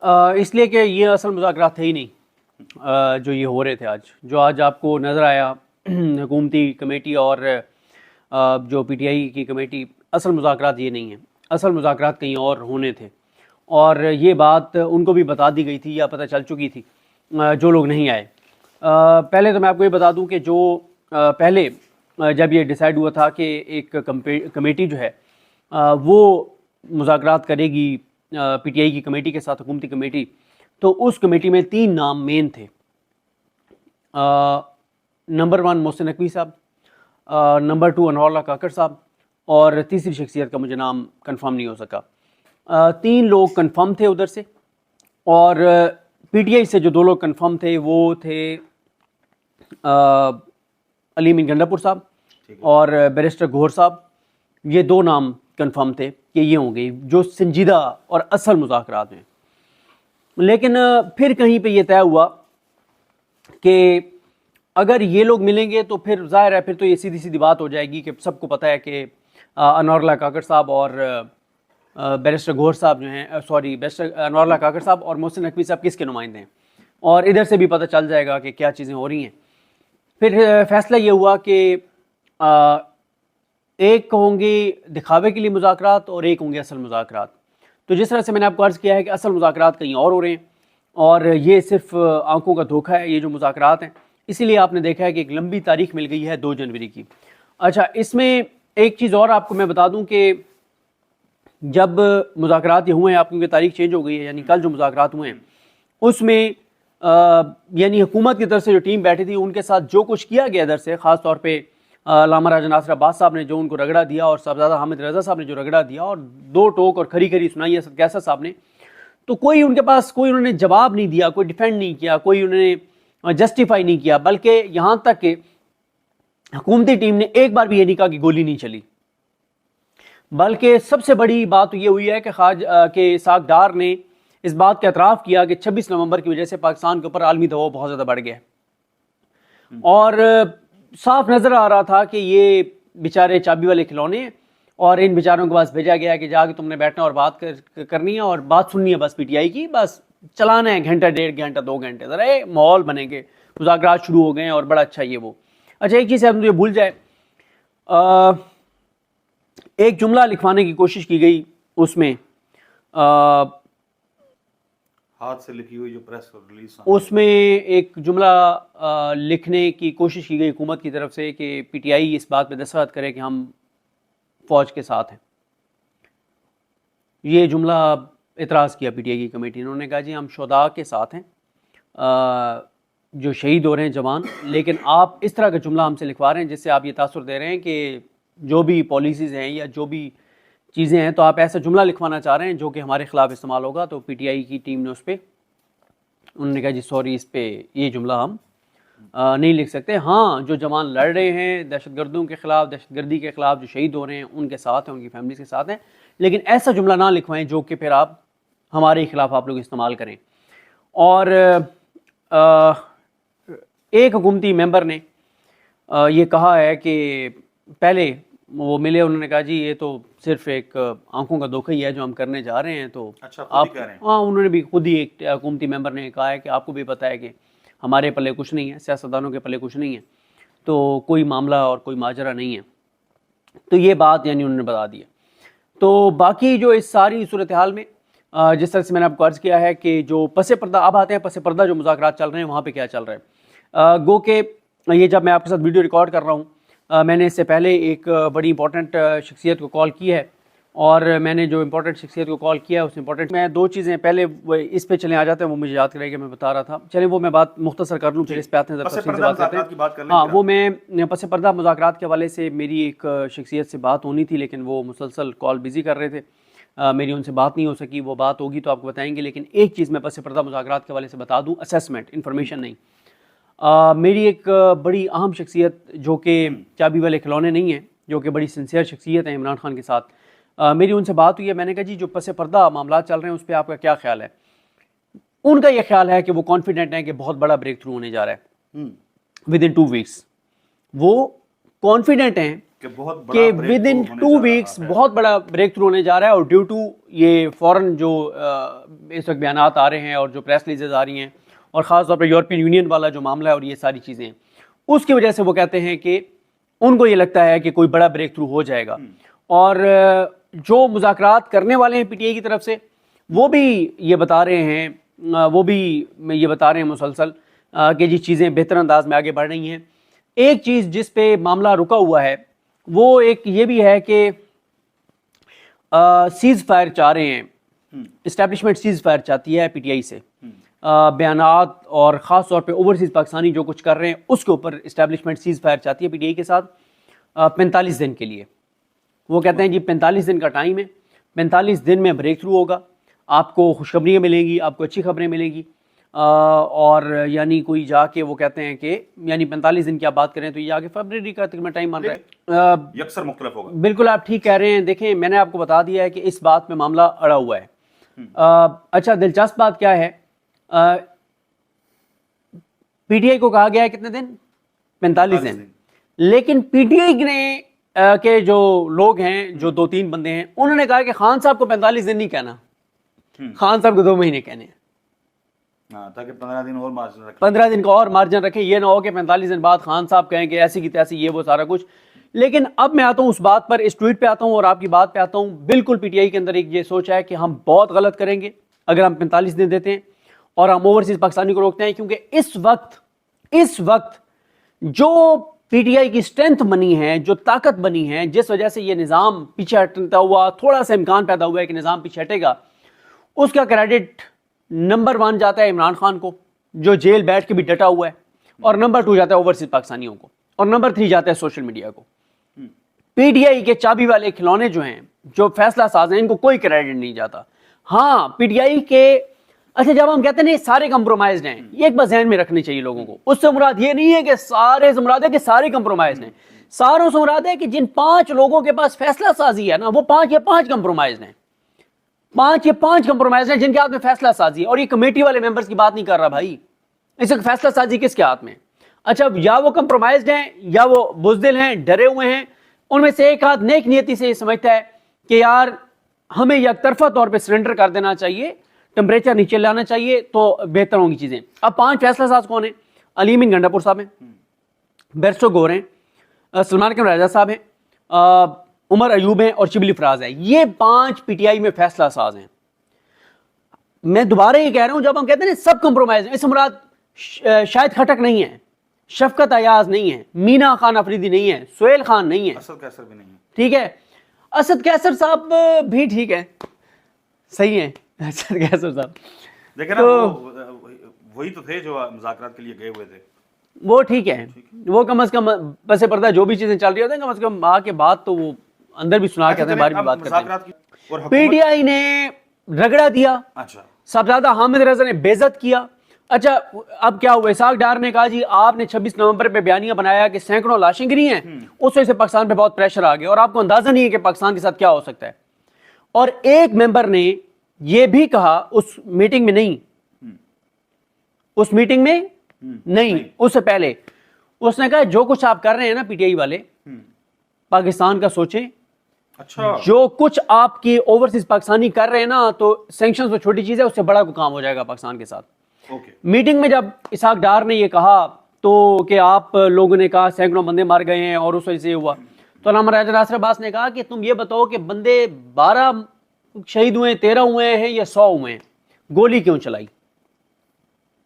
इसलिए कि ये असल मुज़ाकरात थे ही नहीं। जो ये हो रहे थे आज आपको नज़र आया हुकूमती कमेटी और जो पीटीआई की कमेटी, असल मुज़ाकरात ये नहीं है। असल मुज़ाकरात कहीं और होने थे और ये बात उनको भी बता दी गई थी या पता चल चुकी थी जो लोग नहीं आए। पहले तो मैं आपको ये बता दूं कि जो पहले जब ये डिसाइड हुआ था कि एक कमेटी जो है वो मुज़ाकरात करेगी पीटीआई की कमेटी के साथ, हुकूमती कमेटी, तो उस कमेटी में 3 नाम मेन थे। नंबर 1 मोहसिन नकवी साहब, नंबर 2 अनवरुल्लाह काकड़ साहब और तीसरी शख्सियत का मुझे नाम कंफर्म नहीं हो सका। 3 लोग कंफर्म थे उधर से, और पीटीआई से जो 2 लोग कंफर्म थे वो थे अली मीन गंडापुर साहब और बैरिस्टर गौहर साहब। ये 2 नाम कंफर्म थे कि ये होंगे जो संजीदा और असल मुज़ाकरात हैं। लेकिन फिर कहीं पे ये तय हुआ कि अगर ये लोग मिलेंगे तो फिर जाहिर है फिर तो ये सीधी सीधी बात हो जाएगी कि सबको पता है कि अनवरुल्लाह काकड़ साहब और बैरिस्टर गौहर साहब जो हैं, बैरिस्टर अनवरुल्लाह काकड़ साहब और मोहसिन नकवी साहब किसके नुमाइंदे हैं, और इधर से भी पता चल जाएगा कि क्या चीज़ें हो रही हैं। फिर फैसला ये हुआ कि एक होंगे दिखावे के लिए मुज़ाकरात और एक होंगे असल मुज़ाकरात। तो जिस तरह से मैंने आपको अर्ज़ किया है कि असल मुज़ाकरात कहीं और हो रहे हैं और ये सिर्फ आंखों का धोखा है ये जो मुज़ाकरात हैं। इसीलिए आपने देखा है कि एक लंबी तारीख मिल गई है 2 जनवरी की। अच्छा, इसमें एक चीज़ और आपको मैं बता दूं कि जब मुज़ाकरात ये हुए हैं, आपकी तारीख चेंज हो गई है, यानी कल जो मुज़ाकरात हुए हैं उसमें यानी हुकूमत की तरफ से जो टीम बैठी थी उनके साथ जो कुछ किया गया इधर से, ख़ास तौर पे लामा राजा नासिर अब्बास साहब ने जो उनको रगड़ा दिया और साहबजादा हामिद रज़ा साहब ने जो रगड़ा दिया और 2 टोक और खरी खरी सुनाई असद कैसर साहब ने, तो कोई उनके पास कोई उन्होंने जवाब नहीं दिया, कोई डिफेंड नहीं किया, कोई उन्होंने जस्टिफाई नहीं किया, बल्कि यहाँ तक कि हुकूमती टीम ने एक बार भी ये नहीं कहा कि गोली नहीं चली। बल्कि सबसे बड़ी बात ये हुई है कि इसाक डार ने इस बात का एतराफ़ किया कि 26 नवंबर की वजह से पाकिस्तान के ऊपर आलमी दबाव बहुत ज़्यादा बढ़ गया और साफ नज़र आ रहा था कि ये बेचारे चाबी वाले खिलौने और इन बेचारों के पास भेजा गया कि जाके तुमने बैठना और बात करनी है और बात सुननी है बस पीटीआई की, बस चलाना है घंटा 1.5 घंटा 2 घंटे, ज़रा माहौल बनेंगे, मुज़ाकरात शुरू हो गए हैं और बड़ा अच्छा ये वो। अच्छा, एक चीज़ है मुझे भूल जाए, एक जुमला लिखवाने की कोशिश की गई उसमें, हाथ से लिखी हुई जो प्रेस रिलीज, उसमें एक जुमला लिखने की कोशिश की गई हुकूमत की तरफ से कि पीटीआई इस बात पे दस्तखत करे कि हम फ़ौज के साथ हैं। ये जुमला एतराज़ किया पीटीआई की कमेटी ने, उन्होंने कहा जी हम शुहदा के साथ हैं जो शहीद हो रहे हैं जवान, लेकिन आप इस तरह का जुमला हमसे लिखवा रहे हैं जिससे आप ये तासुर दे रहे हैं कि जो भी पॉलिसीज़ हैं या जो भी चीज़ें हैं, तो आप ऐसा जुमला लिखवाना चाह रहे हैं जो कि हमारे ख़िलाफ़ इस्तेमाल होगा। तो पीटीआई की टीम ने उस पर उन्होंने कहा जी सॉरी, इस पर ये जुमला हम नहीं लिख सकते। हाँ, जो जवान लड़ रहे हैं दहशतगर्दों के ख़िलाफ़, दहशतगर्दी के ख़िलाफ़, जो शहीद हो रहे हैं उनके साथ हैं, उनकी फैमिली के साथ हैं, लेकिन ऐसा जुमला ना लिखवाएं जो कि फिर आप हमारे ख़िलाफ़ आप लोग इस्तेमाल करें। और एक हुकूमती मेंबर ने ये कहा है कि पहले वो मिले, उन्होंने कहा जी ये तो सिर्फ एक आंखों का धोखा ही है जो हम करने जा रहे हैं। तो अच्छा, आप, हाँ, उन्होंने भी खुद ही एक हुकूमती मेंबर ने कहा है कि आपको भी पता है कि हमारे पल्ले कुछ नहीं है, सियासतदानों के पल्ले कुछ नहीं है, तो कोई मामला और कोई माजरा नहीं है। तो ये बात यानी उन्होंने बता दिया। तो बाकी जो इस सारी सूरत हाल में जिस तरह से मैंने आपको अर्ज़ किया है कि जो पसे पर्दा, अब आते हैं पसे पर्दा जो मुज़ाकरात चल रहे हैं वहाँ पे क्या चल रहा है। गो के ये जब मैं आपके साथ वीडियो रिकॉर्ड कर रहा हूँ, मैंने इससे पहले एक बड़ी इंपॉर्टेंट शख्सियत को कॉल की है और मैंने जो इंपॉर्टेंट शख्सियत को कॉल किया है उस इंपॉर्टेंट मैं 2 चीज़ें पहले इस पे चले आ जाते हैं, वो मुझे याद करेगा, मैं बता रहा था, चले वो मैं बात मुख्तसर कर लूँ, फिर इस पे आते हैं, हाँ, वो मैं पसे पर्दा मुज़ाकरात के हवाले से मेरी एक शख्सियत से बात होनी थी, लेकिन वो मुसलसल कॉल बिजी कर रहे थे, मेरी उनसे बात नहीं हो सकी। वो बात होगी तो आपको बताएंगे, लेकिन एक चीज़ मैं पसे पर्दा मुज़ाकरात के हवाले से बता दूँ, असेसमेंट, इन्फॉर्मेशन नहीं। मेरी एक बड़ी अहम शख्सियत जो कि चाबी वाले खिलौने नहीं हैं, जो कि बड़ी सिंसियर शख्सियत है इमरान खान के साथ, मेरी उनसे बात हुई है। मैंने कहा जी जो पसे पर्दा मामला चल रहे हैं उस पर आपका क्या ख्याल है। उनका यह ख्याल है कि वो कॉन्फिडेंट है कि बहुत बड़ा ब्रेक थ्रू होने जा रहा है विद इन 2 वीक्स। वो कॉन्फिडेंट हैं कि बहुत कि बड़ा breakthrough विद इन होने 2 जा वीक्स रहा है। बहुत बड़ा ब्रेक थ्रू होने जा रहा है, और ड्यू टू ये फॉरेन जो इस वक्त बयानात आ रहे हैं और जो प्रेस रिलीजेज आ रही हैं, और ख़ास तौर पर यूरोपियन यूनियन वाला जो मामला है और ये सारी चीज़ें हैं, उसकी वजह से वो कहते हैं कि उनको ये लगता है कि कोई बड़ा ब्रेक थ्रू हो जाएगा। और जो मुज़ाकरात करने वाले हैं पीटीआई की तरफ से, वो भी ये बता रहे हैं मुसलसल कि जी चीज़ें बेहतर अंदाज में आगे बढ़ रही हैं। एक चीज़ जिस पे मामला रुका हुआ है वो एक ये भी है कि सीज़ फायर चाह रहे हैं, इस्टेब्लिशमेंट सीज़ फायर चाहती है पीटीआई से। बयानात और ख़ास तौर पे ओवरसीज़ पाकिस्तानी जो कुछ कर रहे हैं उसके ऊपर इस्टेब्लिशमेंट सीज़ फायर चाहती है पीटीआई के साथ 45 दिन के लिए। वो कहते हैं जी 45 दिन का टाइम है, 45 दिन में ब्रेक थ्रू होगा, आपको खुशखबरियाँ मिलेंगी, आपको अच्छी खबरें मिलेंगी। और यानी कोई जाके वो कहते हैं कि यानी 45 दिन की आप बात करें तो ये आगे फरवरी का तकरीबन टाइम मान रहा है। यकसर मुख्तलिफ होगा। बिल्कुल आप ठीक कह रहे हैं। देखें, मैंने आपको बता दिया है कि इस बात में मामला अड़ा हुआ है। अच्छा, दिलचस्प बात क्या है, पीटीआई को कहा गया है कितने दिन? 45 दिन। लेकिन पीटीआई ने के जो लोग हैं, जो 2-3 बंदे हैं, उन्होंने कहा कि खान साहब को 45 दिन नहीं कहना, खान साहब को 2 महीने कहने हैं। ताकि 15 दिन और मार्जिन रखें। 15 दिन का और मार्जिन रखें, ये ना हो कि 45 दिन बाद खान साहब कहें कि ऐसी की तैसी, ये वो सारा कुछ। लेकिन अब मैं आता हूँ उस बात पर, इस ट्वीट पे आता हूँ और आपकी बात पे आता हूँ। बिल्कुल पीटीआई के अंदर एक ये सोच है कि हम बहुत गलत करेंगे अगर हम 45 दिन देते हैं और हम ओवरसीज पाकिस्तानी को रोकते हैं, क्योंकि इस वक्त जो पीटीआई की स्ट्रेंथ बनी है, जो ताकत बनी है, जिस वजह से ये निज़ाम पीछे हटता हुआ, थोड़ा सा इम्कान पैदा हुआ है कि निज़ाम पीछे हटेगा, उसका क्रेडिट नंबर 1 जाता है इमरान खान को, जो जेल बैठ के भी डटा हुआ है, और नंबर 2 जाता है ओवरसीज पाकिस्तानियों को, और नंबर 3 जाता है सोशल मीडिया को। पीटीआई के चाबी वाले खिलौने जो हैं, जो फैसला साज हैं, इनको कोई क्रेडिट नहीं जाता। हाँ, पीटीआई के अच्छा, जब हम कहते हैं सारे कंप्रोमाइज्ड हैं, ये एक बात ध्यान में रखनी चाहिए लोगों को। उससे मुराद ये नहीं है कि सारे से मुराद है कि सारे कंप्रोमाइज्ड हैं। सारों से मुराद है कि जिन 5 लोगों के पास फैसला साजी है ना, वो 5 या 5 कंप्रोमाइज्ड हैं। 5 या 5 कंप्रोमाइज हैं जिनके हाथ में फैसला साजी। और ये कमेटी वाले मेंबर्स की बात नहीं कर रहा भाई, इसका फैसला साजी किसके हाथ में? अच्छा, या वो कंप्रोमाइज्ड हैं या वो बुज़दिल हैं, डरे हुए हैं। उनमें से एक हाथ नेक नियति से ये समझता है कि यार हमें यकतरफा तौर पे सरेंडर कर देना चाहिए, टेम्परेचर नीचे लाना चाहिए तो बेहतर होंगी चीजें। अब 5 फैसला साज कौन है? अलीमीन गंडापुर साहब हैं, बैरिस्टर गौर हैं, सलमान के राजा साहब हैं, उमर अयूब हैं और शिबली फराज है। ये 5 पीटीआई में फैसला साज हैं। मैं दोबारा ये कह रहा हूं, जब हम कहते हैं सब कंप्रोमाइज है, इस मुराद शाहिद खटक नहीं है, शफकत अयाज नहीं है, मीना खान अफरीदी नहीं है, सोहेल खान नहीं है, असद कैसर भी नहीं है। ठीक है, असद कैसर साहब भी ठीक है, सही है असद कैसर साहब। देखिए ना, वही तो थे जो मुज़ाकरात के लिए गए हुए थे। वो ठीक है, वो कम से कम बसे पर्दा जो भी चीजें चल रही होती हैं, कम से कम माँ के बाद तो वो अंदर भी सुना के बाहर भी बात करते हैं। पीटीआई ने रगड़ा दिया, अच्छा, साहबजादा हामिद रजा ने बेइज्जत किया। अच्छा, अब क्या हुआ? इसाक डार ने कहा जी आपने 26 नवंबर पे बयानिया बनाया कि सैकड़ों लाशें गिरी हैं, उस वजह से पाकिस्तान पे बहुत प्रेशर आ गया और आपको अंदाजा नहीं है कि पाकिस्तान के साथ क्या हो सकता है। और एक मेंबर ने यह भी कहा उस मीटिंग में नहीं, उस मीटिंग में नहीं, उससे पहले उसने कहा जो कुछ आप कर रहे हैं ना पीटीआई वाले, पाकिस्तान का सोचें। अच्छा, जो कुछ आपकी ओवरसीज पाकिस्तानी कर रहे हैं ना, तो सैंक्शंस तो छोटी चीज है, उससे बड़ा कोई काम हो जाएगा पाकिस्तान के साथ। मीटिंग में जब इसाक डार ने ये कहा तो कि आप लोगों ने कहा सैकड़ों बंदे मार गए हैं और उस वजह से हुआ, तो अल्लामा राजा नासिर अब्बास ने कहा कि तुम ये बताओ कि बंदे 12 शहीद हुए, 13 हुए हैं या 100 हुए हैं, गोली क्यों चलाई?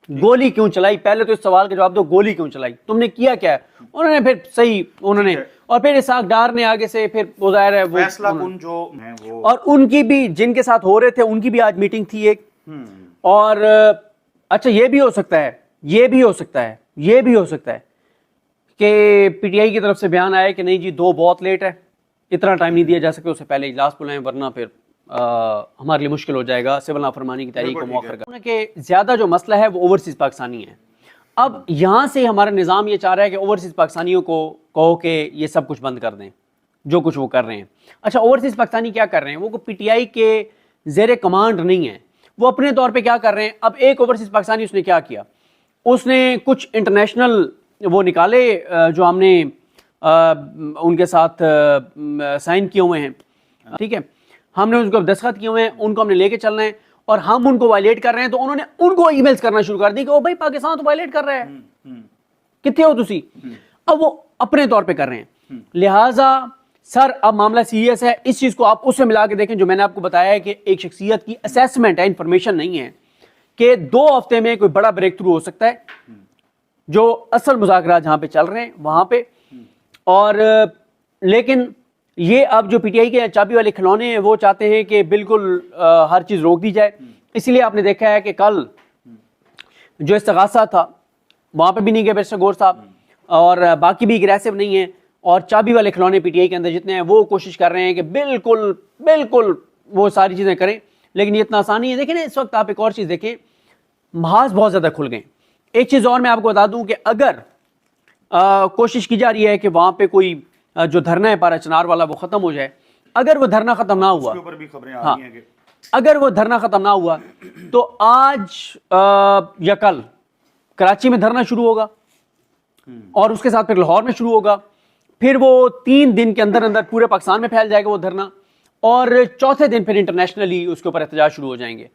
गोली क्यों चलाई? पहले तो इस सवाल का जवाब दो, गोली क्यों चलाई? तुमने किया क्या है? उन्होंने फिर सही उन्होंने, और फिर इसाक डार ने आगे से फिर वो जाहिर है वो फैसला कुन जो है वो, और उनकी भी जिनके साथ हो रहे थे उनकी भी आज मीटिंग थी एक। और अच्छा, ये भी हो सकता है, ये भी हो सकता है, ये भी हो सकता है कि पीटीआई की तरफ से बयान आया कि नहीं जी 2 बहुत लेट है, इतना टाइम नहीं दिया जा सकता, उससे पहले इजलास बुलाएं वरना फिर हमारे लिए मुश्किल हो जाएगा सिविल नाफरमानी की तारीख को मौखर करना। कि ज्यादा जो मसला है वो ओवरसीज पाकिस्तानी है। अब यहाँ से हमारा निज़ाम ये चाह रहा है कि ओवरसीज पाकिस्तानियों को कहो कि ये सब कुछ बंद कर दें जो कुछ वो कर रहे हैं। अच्छा, ओवरसीज पाकिस्तानी क्या कर रहे हैं? वो पीटीआई के जेर कमांड नहीं है, वो अपने तौर पे क्या कर रहे हैं। अब एक ओवरसीज पाकिस्तानी उसने क्या किया, उसने कुछ इंटरनेशनल वो निकाले जो हमने उनके साथ साइन किए हुए हैं, ठीक है, हमने उनको दस्तखत किए हुए हैं, उनको हमने लेके चलना है और हम उनको वायलेट कर रहे हैं तो उन्होंने उनको ईमेल्स करना शुरू कर दी कि ओ भाई पाकिस्तान तो वायलेट कर रहा है, कितने हो तुसी। अब वो अपने तौर पे कर रहे हैं। लिहाजा सर अब मामला सीरियस है, इस चीज को आप उससे मिला के देखें जो मैंने आपको बताया है कि एक शख्सियत की असेसमेंट है, इंफॉर्मेशन नहीं है कि 2 हफ्ते में कोई बड़ा ब्रेक थ्रू हो सकता है जो असल मुज़ाकरात जहां पे चल रहे हैं वहां पे। और लेकिन ये अब जो पीटीआई के चाबी वाले खिलौने हैं वो चाहते हैं कि बिल्कुल हर चीज रोक दी जाए। इसलिए आपने देखा है कि कल जो इस्तगासा था वहां पे भी नहीं गए बैरिस्टर गौर साहब, और बाकी भी अग्रेसिव नहीं है, और चाबी वाले खिलौने पीटीआई के अंदर जितने हैं वो कोशिश कर रहे हैं कि बिल्कुल बिल्कुल वो सारी चीजें करें, लेकिन ये इतना आसान नहीं है। देखिए ना इस वक्त आप एक और चीज देखें, महाज बहुत ज्यादा खुल गए। एक चीज और मैं आपको बता दूं कि अगर कोशिश की जा रही है कि वहां पे कोई जो धरना है पारा चिनार वाला वो खत्म हो जाए, अगर वो धरना खत्म ना हुआ, ऊपर भी खबरें आ रही हैं कि अगर वो धरना खत्म ना हुआ तो आज या कल कराची में धरना शुरू होगा और उसके साथ फिर लाहौर में शुरू होगा, फिर वो 3 दिन के अंदर अंदर पूरे पाकिस्तान में फैल जाएगा वो धरना, और चौथे दिन फिर इंटरनेशनली उसके ऊपर एहतजाज शुरू हो जाएंगे।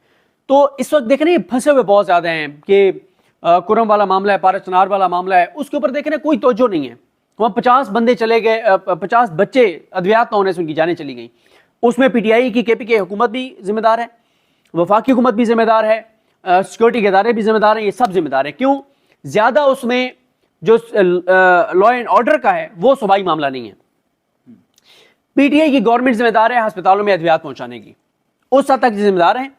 तो इस वक्त देख रहे हैं फंसे हुए बहुत ज्यादा हैं कि कुरम वाला मामला है, पारा चिनार वाला मामला है, उसके ऊपर देख रहे हैं कोई तवज्जो नहीं है। वहाँ 50 बंदे चले गए, 50 बच्चे अद्वियात न होने से उनकी जानें चली गई। उसमें पीटीआई की केपीके हुकूमत भी जिम्मेदार है, वफाकी हुकूमत भी जिम्मेदार है, सिक्योरिटी के इदारे भी जिम्मेदार हैं, ये सब जिम्मेदार हैं। क्यों? ज्यादा उसमें जो लॉ एंड ऑर्डर का है वो सूबाई मामला नहीं है। पीटीआई की गवर्नमेंट जिम्मेदार है अस्पतालों में अद्वियात पहुंचाने की, उस हद तक जिम्मेदार है।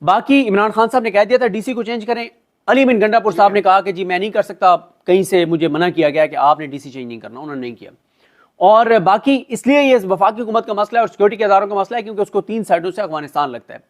बाकी इमरान खान साहब ने कह दिया था डीसी को चेंज करें, अली बिन गंडापुर साहब ने कहा कि जी मैं नहीं कर सकता, कहीं से मुझे मना किया गया कि आपने डीसी चेंज नहीं करना, उन्होंने नहीं किया। और बाकी इसलिए ये वफाकी हुकूमत का मसला है और सिक्योरिटी के इदारों का मसला है क्योंकि उसको 3 साइडों से अफगानिस्तान लगता है,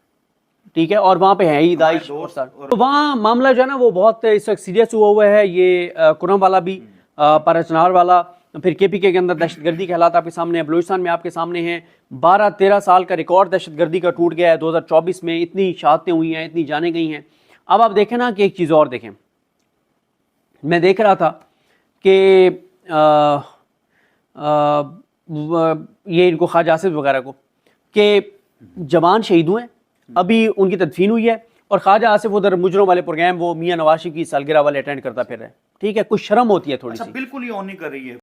ठीक है, और वहां पे है ही दाइश और तो वहाँ मामला जो है ना वो बहुत इस वक्त सीरियस हुआ है। ये कुरम वाला भी, पारा चिनार वाला, फिर केपीके के अंदर दहशतगर्दी के हालात आपके सामने हैं, बलूचिस्तान में आपके सामने हैं। 12-13 साल का रिकॉर्ड दहशतगर्दी का टूट गया है। 2024 में इतनी शहादतें हुई हैं, इतनी जाने गई हैं। अब आप देखें ना कि एक चीज़ और देखें, मैं देख रहा था कि ये इनको ख्वाजा आसिफ वगैरह को कि जवान शहीद हुए, अभी उनकी तदफीन हुई है और ख्वाजा आसिफ उधर मुजरों वाले प्रोग्राम वो मियां नवाज शरीफ की सालगिरह वाले अटेंड करता फिर है, ठीक है, कुछ शर्म होती है थोड़ी सी। बिल्कुल ही ऑन नहीं कर रही है।